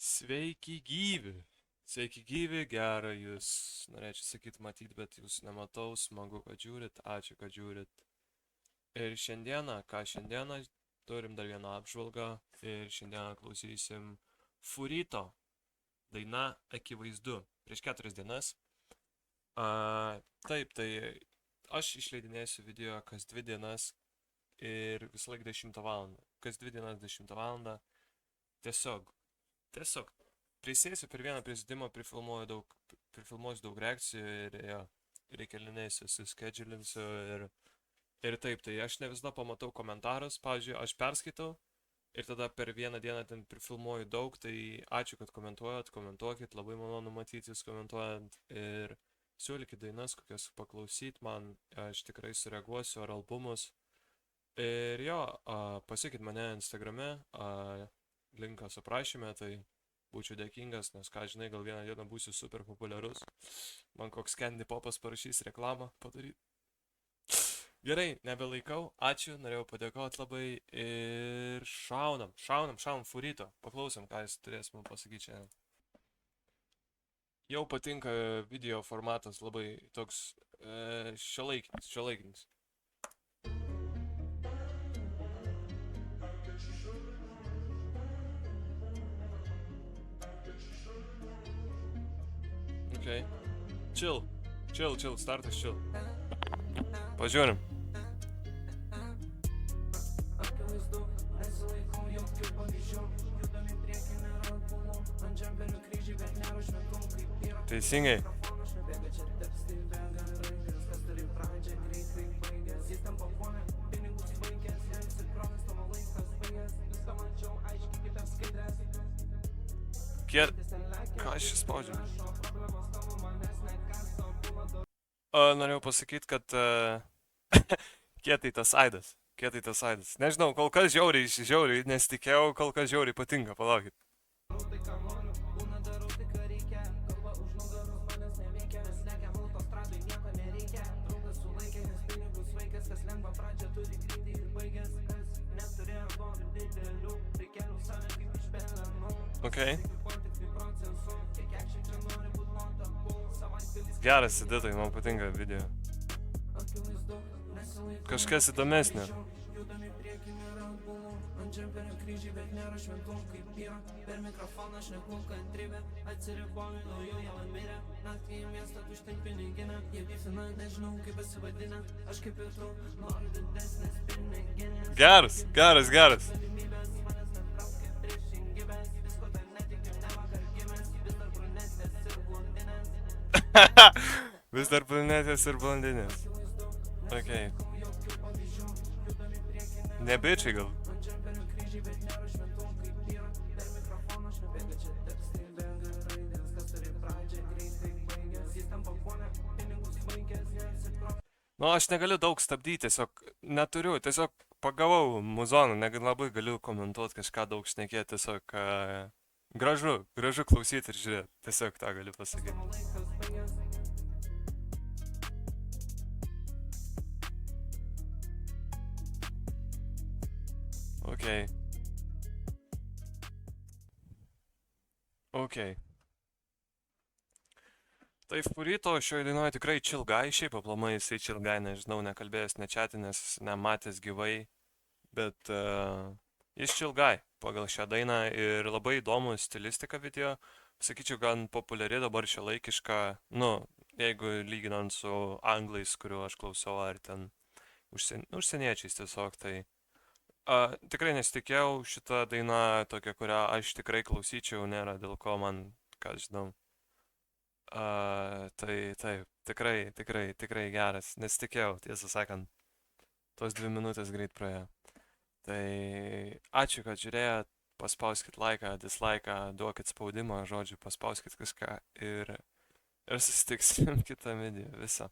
Sveiki gyvi. Sveiki gyvi, gera jūs, norėčiau sakyti, matyti, bet jūs nematau, smagu, kad žiūrit, ačiū, kad žiūrit. Ir šiandieną, turim dar vieną apžvalgą ir šiandieną klausysim Furito daina Akivaizdu prieš 4 dienas. Taip, tai aš išleidinėsiu video kas 2 dienas ir visą laiką 10 val. Kas 2 dienas 10 val. Tiesiog prisėsiu per vieną prisėdimą, prifilmuosiu daug reakcijų ir jo, reikalinėsiu, suskedžiulinsiu ir taip, tai aš ne visada pamatau komentarus, pavyzdžiui, aš perskaitau ir tada per vieną dieną ten prifilmuoju daug, tai ačiū, kad komentuokit, labai malonu matyti jūs komentuojant ir siūlykit dainas, kokias paklausyt man, aš tikrai sureaguosiu ar albumus. Ir jo, pasiekit mane Instagrame, linkas aprašyme, tai būčiau dėkingas, nes ką žinai, gal vieną dieną būsiu super populiarus. Man koks Candy Popas parašys reklamą padaryti. Gerai, nebelaikau, ačiū, norėjau padėkoti labai ir šaunam, Furito. Paklausom, ką jis turės man pasakyti šiandien. Jau patinka video formatas labai toks šiuolaikinis. Okay. Chill, startas chill. Pažiūrim. Teisingai. Ką aš čia spaudžiu? Norėjau pasakyti, kad kietai tas aidas. Nežinau, kol kas žiauriai nesitikėjau, kol kas žiauriai patinka, palaukit. Okay. Geras įdėtai, man patinka video. Kažkas įdomesnio. Geras. Vis dar brunetės ir blondinės. Okay. Ne bičiai gal. Nu, aš negaliu daug stabdyti, neturiu, pagavau muzoną, labai galiu komentuoti kažką daug šnekėti, gražu klausyti ir žiūrėti, tiesiog tą galiu pasakyti. Okay. Tai Furito šioje dainoje tikrai chill guy, šiaip aplamai jisai chill guy, nežinau, nekalbėjęs, nečiatinęs, nematęs gyvai, bet jis chill guy pagal šią dainą ir labai įdomu stilistika video, sakyčiau, gan populiari dabar šiuolaikiška, jeigu lyginant su anglais, kuriuo aš klausau, ar ten užsieniečiais tiesiog, tai tikrai nesitikėjau, šita daina tokia, kurią aš tikrai klausyčiau, nėra dėl ko man, ką žinau. Tai taip, tikrai geras, nesitikėjau, tiesą sakant, tos 2 minutės greit praėjo. Tai ačiū, kad žiūrėjot, paspauskit laiką, dislaiką, duokit spaudimą, žodžiu, paspauskit kažką ir susitiksim kitą video, visą.